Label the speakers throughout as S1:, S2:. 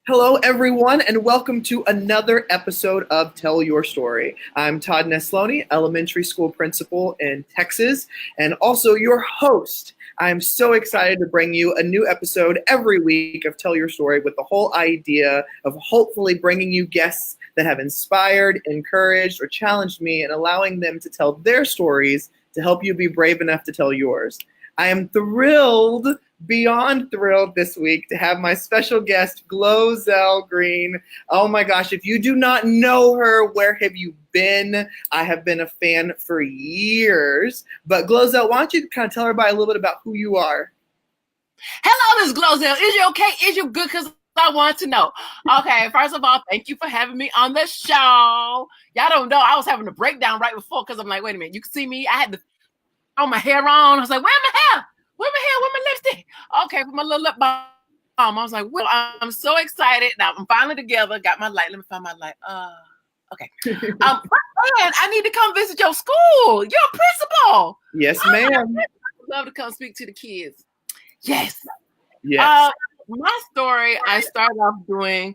S1: Hello, everyone, and welcome to another episode of Tell Your Story. I'm Todd Nesloney, elementary school principal in Texas, and also your host. I'm so excited to bring you a new episode every week of Tell Your Story with the whole idea of hopefully bringing you guests that have inspired, encouraged, or challenged me and allowing them to tell their stories to help you be brave enough to tell yours. I am thrilled, beyond thrilled this week to have my special guest, GloZell Green. Oh my gosh, if you do not know her, where have you been? I have been a fan for years. But GloZell, why don't you kind of tell everybody a little bit about who you are?
S2: Hello, this is GloZell. Is you okay? Is you good? Because I want to know. Okay, first of all, thank you for having me on the show. Y'all don't know, I was having a breakdown right before because I'm like, wait a minute, you can see me? I had to throw my hair on. I was like, where my hair? Where my hair? Where my lipstick? Okay, for my little lip balm. I was like, well, I'm so excited. Now I'm finally together. Got my light. Let me find my light. Okay. Man, I need to come visit your school. You're a principal.
S1: Yes, ma'am.
S2: I'd love to come speak to the kids. Yes.
S1: Yes.
S2: My story, I started off doing,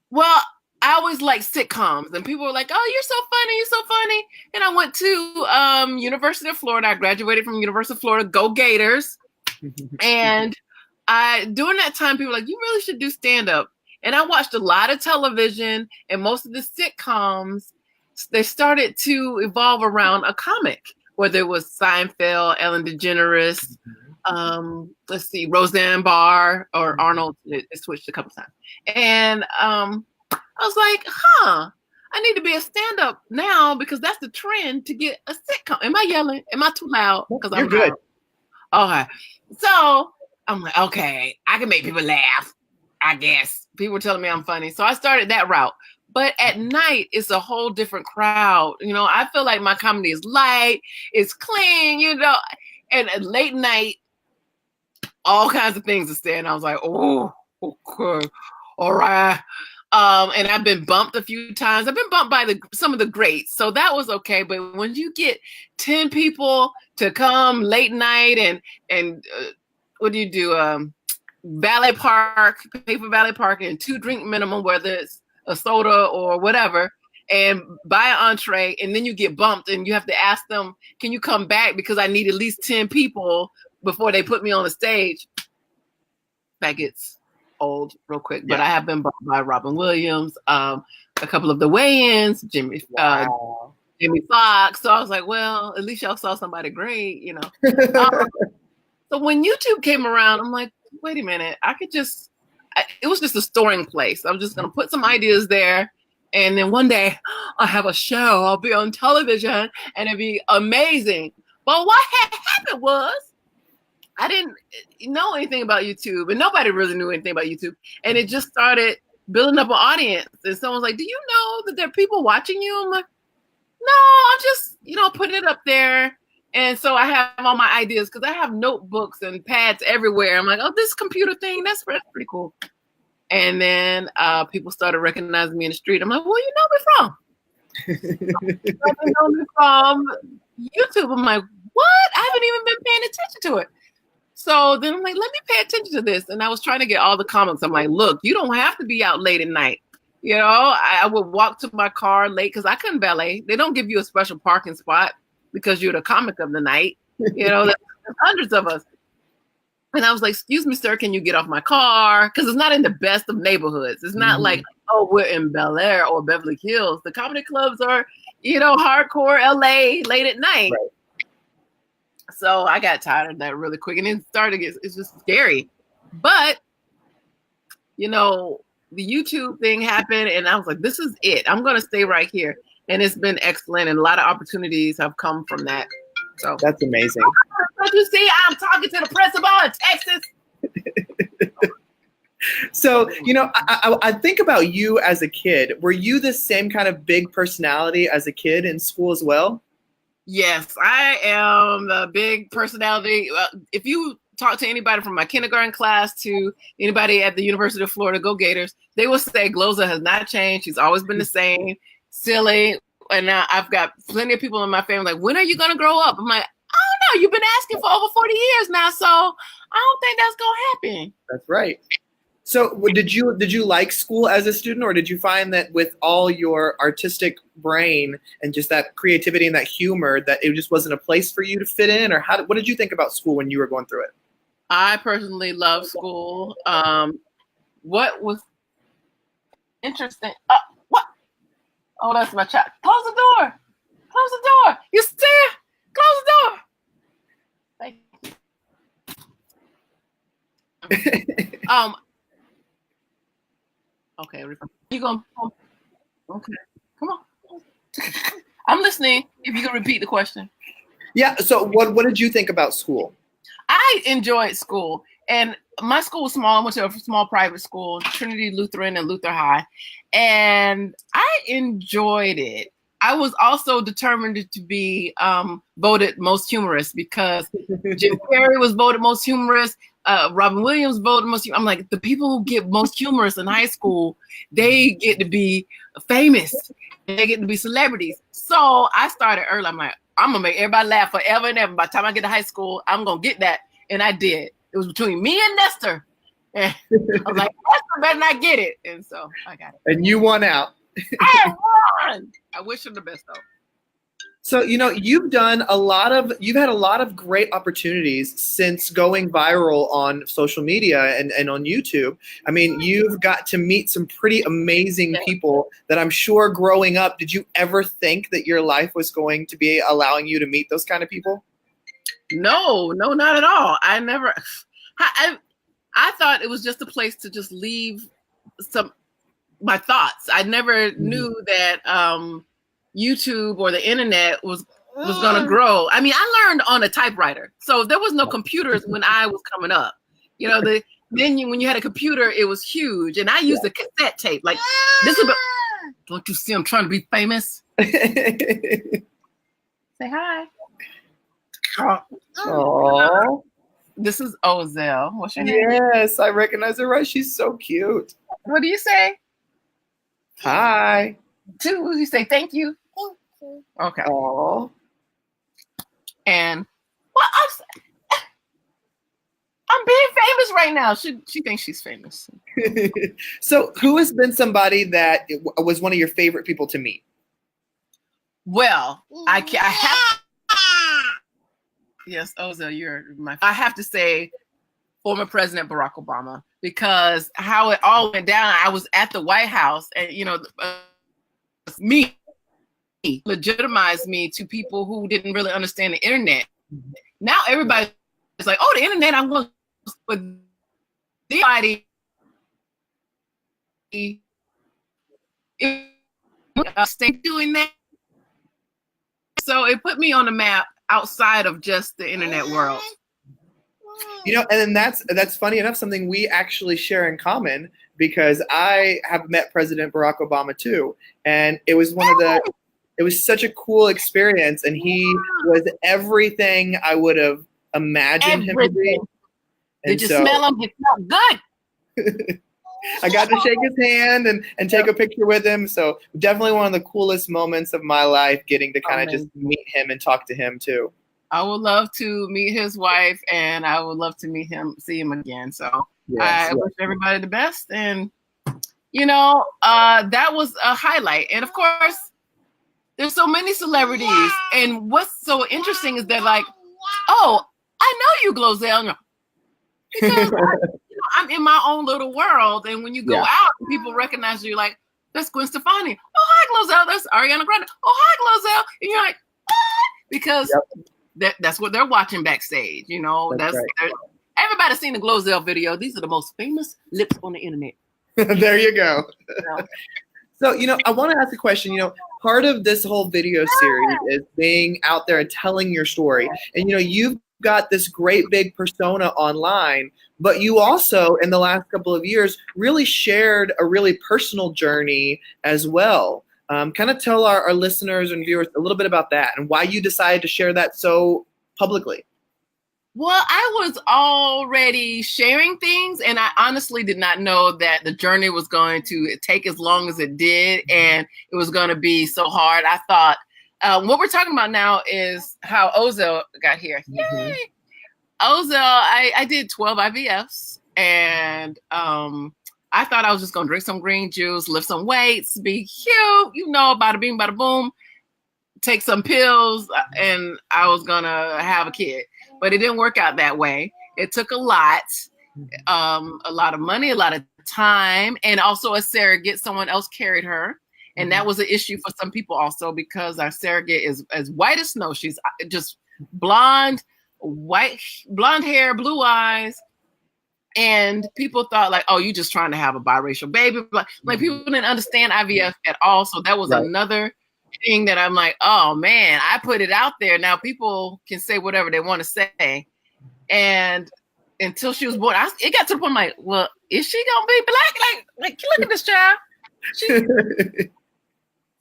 S2: well, I always liked sitcoms, and people were like, oh, you're so funny, you're so funny. And I went to University of Florida. I graduated from University of Florida. Go Gators. And during that time, people were like, you really should do stand-up. And I watched a lot of television, and most of the sitcoms, they started to evolve around a comic, whether it was Seinfeld, Ellen DeGeneres, let's see, Roseanne Barr, or Arnold. It switched a couple times. And I was like, I need to be a stand-up now because that's the trend to get a sitcom. Am I yelling? Am I too loud? Because
S1: You're good.
S2: Okay. So I'm like, okay, I can make people laugh, I guess. People were telling me I'm funny. So I started that route. But at night, it's a whole different crowd. You know, I feel like my comedy is light, it's clean, you know. And at late night, all kinds of things are saying. I was like, oh, okay, all right. And I've been bumped a few times. I've been bumped by some of the greats, so that was okay. But when you get 10 people to come late night and what do you do? Valet park, pay for valet park, and 2-drink minimum, whether it's a soda or whatever, and buy an entree, and then you get bumped, and you have to ask them, "Can you come back because I need at least 10 people before they put me on the stage?" That gets old real quick, but I have been bumped by Robin Williams, a couple of the weigh-ins, Jamie Foxx. So I was like, well, at least y'all saw somebody great, you know. So when YouTube came around, I'm like, wait a minute, it was just a storing place. I'm just gonna put some ideas there, and then one day I'll have a show, I'll be on television, and it'd be amazing. But what had happened was I didn't know anything about YouTube, and nobody really knew anything about YouTube. And it just started building up an audience. And someone's like, do you know that there are people watching you? I'm like, no, I'm just, putting it up there. And so I have all my ideas because I have notebooks and pads everywhere. I'm like, oh, this computer thing, that's pretty cool. And then people started recognizing me in the street. I'm like, well, you know me from? You know me from YouTube. I'm like, what? I haven't even been paying attention to it. So then I'm like, let me pay attention to this. And I was trying to get all the comments. I'm like, look, you don't have to be out late at night. I would walk to my car late because I couldn't valet. They don't give you a special parking spot because you're the comic of the night. There's hundreds of us. And I was like, excuse me, sir, can you get off my car? Because it's not in the best of neighborhoods. It's not like, oh, we're in Bel Air or Beverly Hills. The comedy clubs are, hardcore LA late at night. Right. So I got tired of that really quick, and it started. It's just scary, but the YouTube thing happened, and I was like, "This is it. I'm going to stay right here." And it's been excellent, and a lot of opportunities have come from that. So
S1: that's amazing.
S2: But you see, I'm talking to the principal in Texas.
S1: So I think about you as a kid. Were you the same kind of big personality as a kid in school as well?
S2: Yes, I am the big personality. If you talk to anybody from my kindergarten class to anybody at the University of Florida, go Gators, they will say GloZell has not changed. She's always been the same, silly. And now I've got plenty of people in my family like, when are you going to grow up? I'm like, I don't know. You've been asking for over 40 years now, so I don't think that's going to happen.
S1: That's right. So did you like school as a student, or did you find that with all your artistic brain and just that creativity and that humor that it just wasn't a place for you to fit in? Or what did you think about school when you were going through it?
S2: I personally love school. What was interesting? What? Oh, that's my child. Close the door. Close the door. You stare. Close the door. Thank you. Okay. You gonna? Okay. Come on. I'm listening. If you can repeat the question.
S1: Yeah. So what did you think about school?
S2: I enjoyed school, and my school was small. I went to a small private school, Trinity Lutheran and Luther High, and I enjoyed it. I was also determined to be voted most humorous because Jim Carrey was voted most humorous. Robin Williams voted most. I'm like, the people who get most humorous in high school, they get to be famous. They get to be celebrities. So I started early. I'm like, I'm gonna make everybody laugh forever and ever. By the time I get to high school, I'm gonna get that, and I did. It was between me and Nestor. And I was like, Nestor better not get it, and so I got it.
S1: And you won out.
S2: I won. I wish him the best though.
S1: So, you've had a lot of great opportunities since going viral on social media and on YouTube. I mean, you've got to meet some pretty amazing people that I'm sure growing up, did you ever think that your life was going to be allowing you to meet those kind of people?
S2: No, not at all. I never, I thought it was just a place to just leave my thoughts. I never knew that, YouTube or the internet was going to grow. I mean, I learned on a typewriter, so there was no computers when I was coming up. When you had a computer, it was huge, and I used a cassette tape. Like this is. Don't you see? I'm trying to be famous. Say hi.
S1: Oh.
S2: This is GloZell. What's your name?
S1: Yes, I recognize her. Right, she's so cute.
S2: What do you say?
S1: Hi.
S2: You say thank you. Okay.
S1: Oh.
S2: And I'm being famous right now. She thinks she's famous.
S1: So, who has been somebody that was one of your favorite people to meet?
S2: Well, I have. Yes, GloZell, I have to say, former President Barack Obama, because how it all went down. I was at the White House, and me legitimized me to people who didn't really understand the internet. Now everybody is like, oh, the internet, I'm going to, but anybody stay doing that. So it put me on the map outside of just the internet world.
S1: And then that's funny enough, something we actually share in common, because I have met President Barack Obama too. And it was it was such a cool experience. And he was everything I would have imagined him to be.
S2: Did you smell him? He smelled good.
S1: I got to shake his hand and take a picture with him. So definitely one of the coolest moments of my life, getting to kind of just meet him and talk to him too.
S2: I would love to meet his wife, and I would love to see him again. So I wish everybody the best. And, that was a highlight. And of course, there's so many celebrities. And what's so interesting is that like, oh, I know you, GloZell. Because I'm in my own little world. And when you go out, people recognize you, like, that's Gwen Stefani. Oh, hi, GloZell. That's Ariana Grande. Oh, hi, GloZell. And you're like, what? Because that's what they're watching backstage. That's right. Everybody's seen the GloZell video. These are the most famous lips on the internet.
S1: There you go. So, I want to ask a question. Part of this whole video series is being out there and telling your story. And, you've got this great big persona online, but you also, in the last couple of years, really shared a really personal journey as well. Kind of tell our listeners and viewers a little bit about that and why you decided to share that so publicly.
S2: Well, I was already sharing things, and I honestly did not know that the journey was going to take as long as it did, and it was going to be so hard. I thought what we're talking about now is how GloZell got here. Mm-hmm. Yay! GloZell, I did 12 IVFs, And I thought I was just gonna drink some green juice, lift some weights, be cute, bada bing, bada boom, take some pills, and I was gonna have a kid. But it didn't work out that way. It took a lot of money, a lot of time, and also a surrogate. Someone else carried her. And that was an issue for some people also, because our surrogate is as white as snow. She's just blonde hair, blue eyes. And people thought like, oh, you just trying to have a biracial baby. Like people didn't understand IVF at all. So that was another thing that I'm like, oh man, I put it out there. Now people can say whatever they want to say. And until she was born, it got to the point like, well, is she gonna be black? Like look at this child.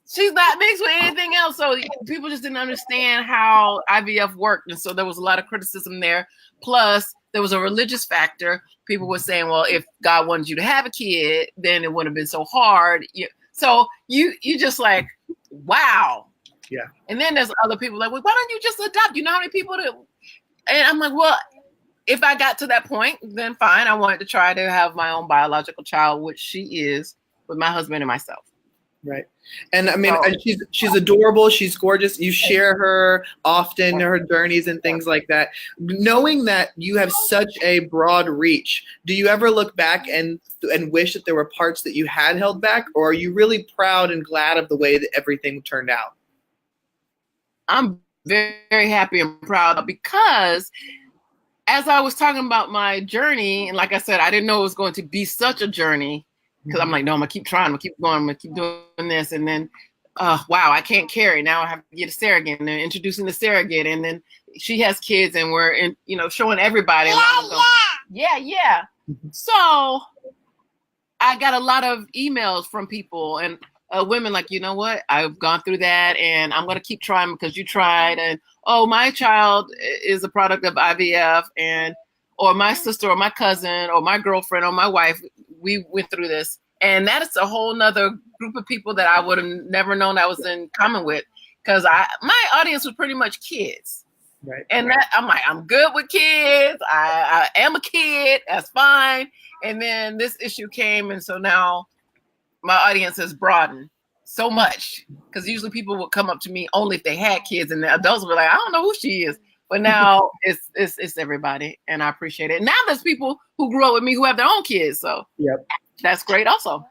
S2: She's not mixed with anything else. So people just didn't understand how IVF worked. And so there was a lot of criticism there. Plus, there was a religious factor. People were saying, well, if God wanted you to have a kid, then it wouldn't have been so hard. So you just like, wow.
S1: Yeah.
S2: And then there's other people like, well, why don't you just adopt? You know how many people that? And I'm like, well, if I got to that point, then fine. I wanted to try to have my own biological child, which she is, with my husband and myself.
S1: Right. And I mean, she's adorable. She's gorgeous. You share her often, her journeys and things like that. Knowing that you have such a broad reach, do you ever look back and wish that there were parts that you had held back, or are you really proud and glad of the way that everything turned out?
S2: I'm very, very happy and proud, because as I was talking about my journey, and like I said, I didn't know it was going to be such a journey. Because I'm like, no, I'm going to keep trying. I'm going to keep going. I'm going to keep doing this. And then, wow, I can't carry. Now I have to get a surrogate. And they're introducing the surrogate. And then she has kids. And we're, showing everybody. Yeah. So I got a lot of emails from people and women like, you know what? I've gone through that. And I'm going to keep trying because you tried. And, oh, my child is a product of IVF. Or my sister or my cousin or my girlfriend or my wife, we went through this. And that is a whole nother group of people that I would have never known I was in common with, because my audience was pretty much kids.
S1: Right.
S2: And that I'm like, I'm good with kids. I am a kid. That's fine. And then this issue came. And so now my audience has broadened so much, because usually people would come up to me only if they had kids, and the adults would be like, I don't know who she is. But now it's everybody, and I appreciate it. Now there's people who grew up with me who have their own kids, so that's great also.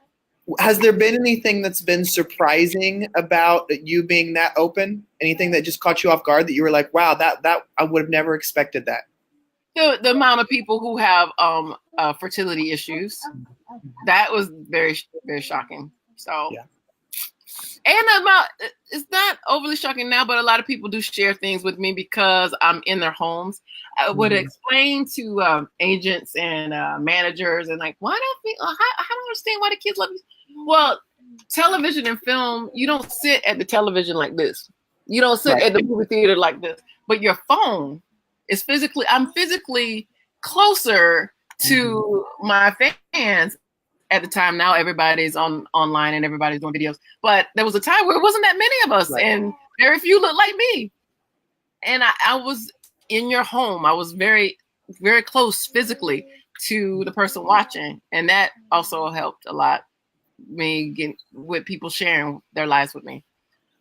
S1: Has there been anything that's been surprising about you being that open? Anything that just caught you off guard that you were like, wow, that I would have never expected that?
S2: The amount of people who have fertility issues, that was very, very shocking. So. Yeah. And it's not overly shocking now, but a lot of people do share things with me because I'm in their homes. I would explain to agents and managers and like, why don't I don't understand why the kids love you. Well, television and film, you don't sit at the television like this. You don't sit at the movie theater like this. But your phone is I'm physically closer to my fans. At the time, now everybody's online and everybody's doing videos. But there was a time where it wasn't that many of us, and very few looked like me. And I was in your home. I was very, very close physically to the person watching, and that also helped a lot. Me getting with people sharing their lives with me,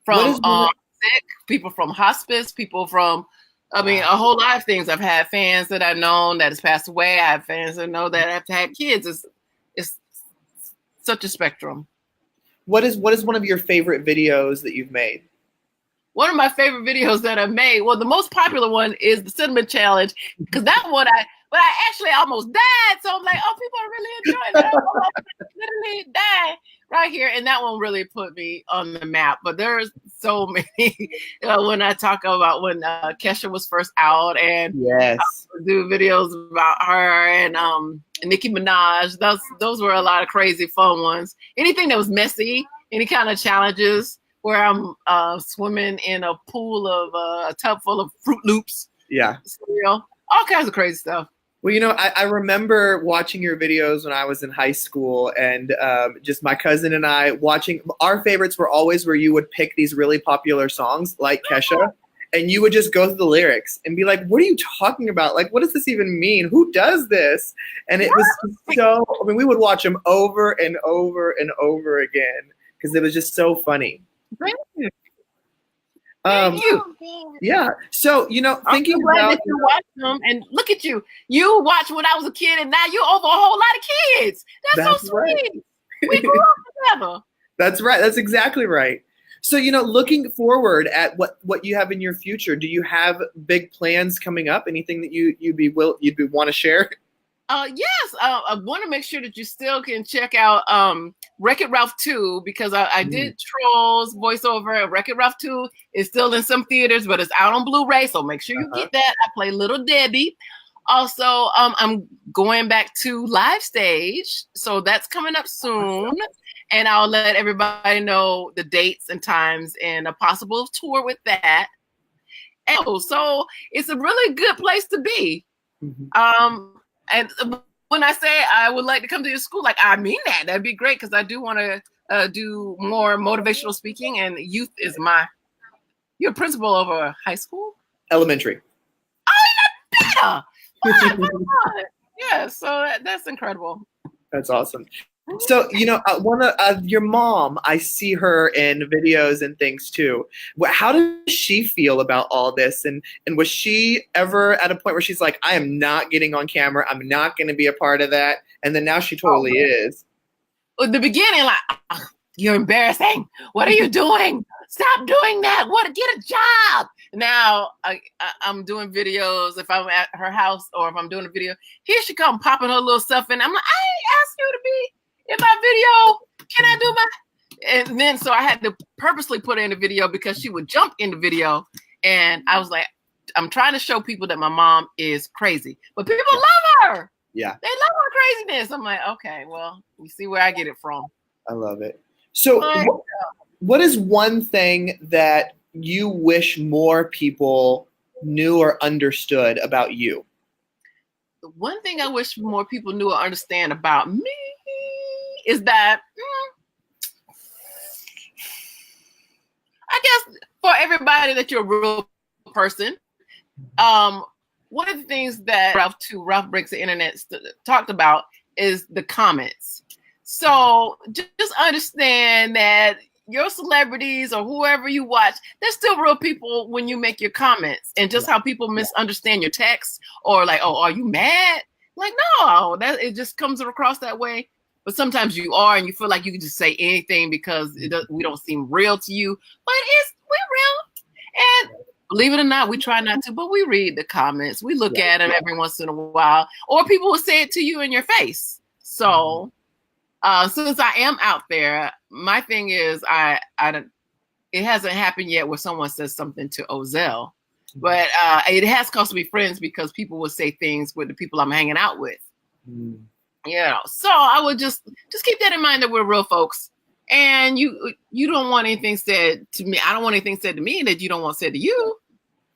S2: from sick people, from hospice, people from. I mean, a whole lot of things. I've had fans that I've known that has passed away. I have fans that know that have had kids. It's such a spectrum.
S1: What is one of your favorite videos that you've made?
S2: One of my favorite videos that I've made, well, the most popular one is the cinnamon challenge, because that one I actually almost died. So I'm like, oh, people are really enjoying that. I literally died right here. And that one really put me on the map. But there's so many when I talk about when Kesha was first out, and I do videos about her and Nicki Minaj. Those were a lot of crazy fun ones. Anything that was messy, any kind of challenges where I'm swimming in a pool of a tub full of Fruit Loops. Yeah. Cereal, all kinds of crazy stuff.
S1: Well, I remember watching your videos when I was in high school, and just my cousin and I watching. Our favorites were always where you would pick these really popular songs like Kesha, and you would just go through the lyrics and be like, what are you talking about? Like, what does this even mean? Who does this? And it was so, I mean, we would watch them over and over and over again because it was just so funny.
S2: Thank you.
S1: Yeah. So, you know, thinking
S2: glad
S1: about
S2: that you watch them, and look at you. You watched when I was a kid, and now you're over a whole lot of kids. That's so sweet.
S1: Right.
S2: We grew up together.
S1: That's right. That's exactly right. So, you know, looking forward at what you have in your future, do you have big plans coming up? Anything that you'd want to share?
S2: Yes. I want to make sure that you still can check out Wreck-It Ralph 2, because I did Trolls voiceover, and Wreck-It Ralph 2 is still in some theaters, but it's out on Blu-ray, so make sure you get that. I play Little Debbie. Also, I'm going back to live stage, so that's coming up soon. And I'll let everybody know the dates and times and a possible tour with that. And so it's a really good place to be. And when I say I would like to come to your school, like, I mean that. That'd be great, because I do want to do more motivational speaking, and youth is you're a principal over high school?
S1: Elementary.
S2: Oh, even better. Oh, my God. Yeah, so that's incredible.
S1: That's awesome. So, you know, your mom, I see her in videos and things too. How does she feel about all this? And was she ever at a point where she's like, I am not getting on camera, I'm not going to be a part of that? And then now she totally is.
S2: At the beginning, like, oh, you're embarrassing. What are you doing? Stop doing that. Get a job. Now I'm doing videos. If I'm at her house or if I'm doing a video, here she come popping her little stuff in. I'm like, I ain't asked you to be in my video. Can I do my? And then so I had to purposely put her in the video because she would jump in the video, and I was like, I'm trying to show people that my mom is crazy, but people love her.
S1: Yeah,
S2: they love her craziness. I'm like, okay, well, you see where I get it from.
S1: I love it. So, what is one thing that you wish more people knew or understood about you?
S2: The one thing I wish more people knew or understand about me is that I guess for everybody that you're a real person. One of the things that Ralph Breaks the Internet talked about is the comments. So just understand that your celebrities or whoever you watch, they're still real people when you make your comments, and just how people misunderstand your text, or like, oh, are you mad? Like, no, that it just comes across that way. But sometimes you are, and you feel like you can just say anything because we don't seem real to you. But we're real. And believe it or not, we try not to, but we read the comments. We look at them every once in a while, or people will say it to you in your face. So since I am out there, my thing is it hasn't happened yet where someone says something to GloZell, but it has caused me friends because people will say things with the people I'm hanging out with. You know, so I would just keep that in mind, that we're real folks, and you don't want anything said to me. I don't want anything said to me that you don't want said to you.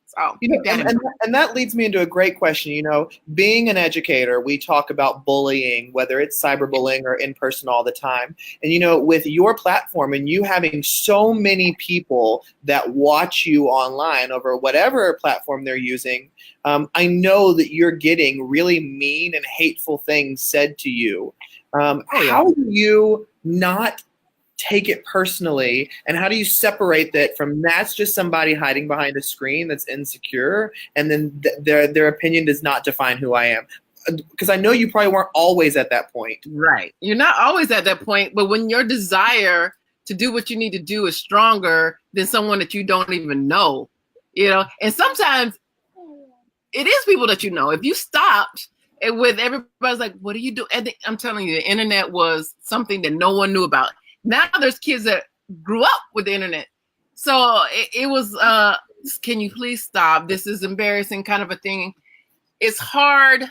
S2: So
S1: and that leads me into a great question. You know, being an educator, we talk about bullying, whether it's cyberbullying or in person, all the time. And, you know, with your platform and you having so many people that watch you online over whatever platform they're using, I know that you're getting really mean and hateful things said to you. How do you not take it personally, and how do you separate that from that's just somebody hiding behind a screen that's insecure, and then their opinion does not define who I am? Because I know you probably weren't always at that point.
S2: Right. You're not always at that point, but when your desire to do what you need to do is stronger than someone that you don't even know, you know, and sometimes it is people that you know. If you stopped with everybody's like, what do you do? And I'm telling you, the internet was something that no one knew about. Now there's kids that grew up with the internet. So it was, can you please stop? This is embarrassing, kind of a thing. It's hard,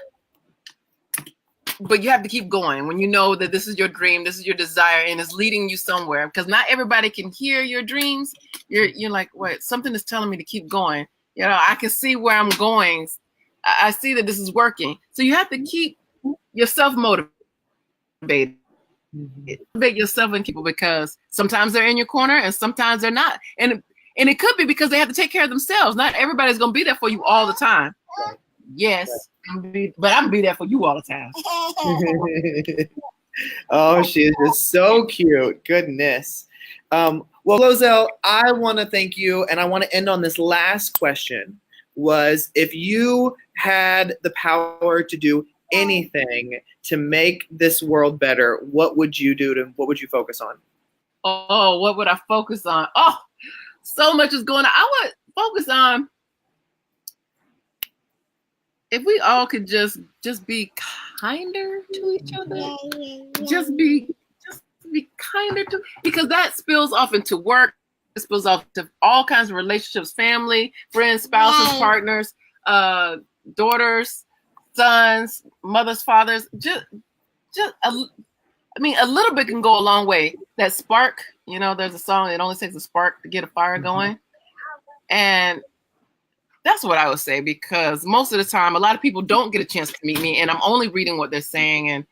S2: but you have to keep going when you know that this is your dream, this is your desire, and it's leading you somewhere, because not everybody can hear your dreams. You're like, wait, something is telling me to keep going. You know, I can see where I'm going. I see that this is working. So you have to keep yourself motivated. Motivate yourself and people, because sometimes they're in your corner and sometimes they're not. And And it could be because they have to take care of themselves. Not everybody's going to be there for you all the time.
S1: Right.
S2: Yes, but I'm going to be there for you all the time.
S1: Oh, she is just so cute. Goodness. Well, GloZell, I want to thank you, and I want to end on this last question, was if you had the power to do anything to make this world better, what would you do? What would you focus on?
S2: Oh, what would I focus on? Oh, so much is going on. I would focus on if we all could just be kinder to each other. Just be kinder to, because that spills off into work. It spills off to all kinds of relationships, family, friends, spouses, partners, daughters, sons, mothers, fathers. A little bit can go a long way. That spark, there's a song, it only takes a spark to get a fire going. And that's what I would say, because most of the time, a lot of people don't get a chance to meet me, and I'm only reading what they're saying.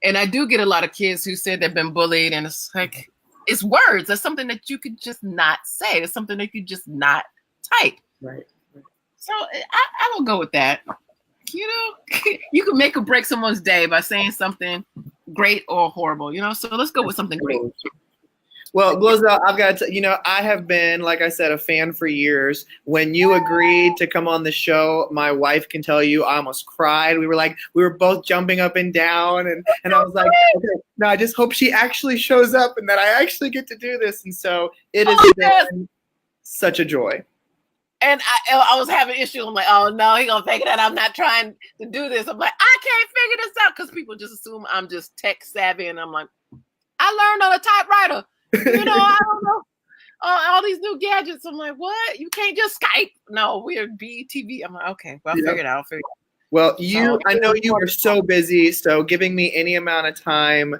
S2: And I do get a lot of kids who said they've been bullied, and it's like, it's words. That's something that you could just not say. It's something that you just not type.
S1: Right.
S2: So I will go with that. You can make or break someone's day by saying something great or horrible, so let's go with something great.
S1: Well, GloZell, I've got to, I have been, like I said, a fan for years. When you agreed to come on the show, my wife can tell you I almost cried. We were both jumping up and down, and I was like, okay, no, I just hope she actually shows up and that I actually get to do this. And so it has been such a joy.
S2: And I was having issues. I'm like, oh no, he's gonna figure that I'm not trying to do this. I'm like, I can't figure this out, because people just assume I'm just tech savvy, and I'm like, I learned on a typewriter. I don't know. All these new gadgets. I'm like, what? You can't just Skype. No, we're BTV. I'm like, okay, well, I'll figure it out.
S1: Well, I know you are so busy, so giving me any amount of time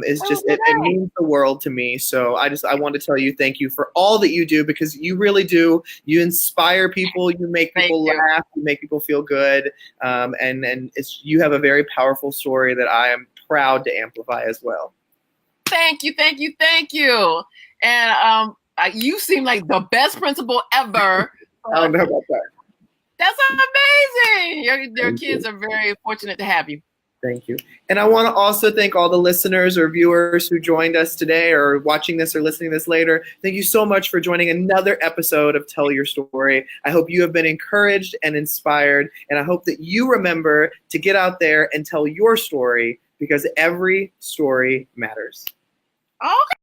S1: is just, it means the world to me. So I want to tell you thank you for all that you do, because you really do. You inspire people, you make people laugh, you make people feel good, and you have a very powerful story that I am proud to amplify as well.
S2: Thank you. And you seem like the best principal ever.
S1: I don't know about that.
S2: That's amazing. Your kids are very fortunate to have you.
S1: Thank you. And I want to also thank all the listeners or viewers who joined us today, or watching this or listening to this later. Thank you so much for joining another episode of Tell Your Story. I hope you have been encouraged and inspired, and I hope that you remember to get out there and tell your story, because every story matters.
S2: Okay.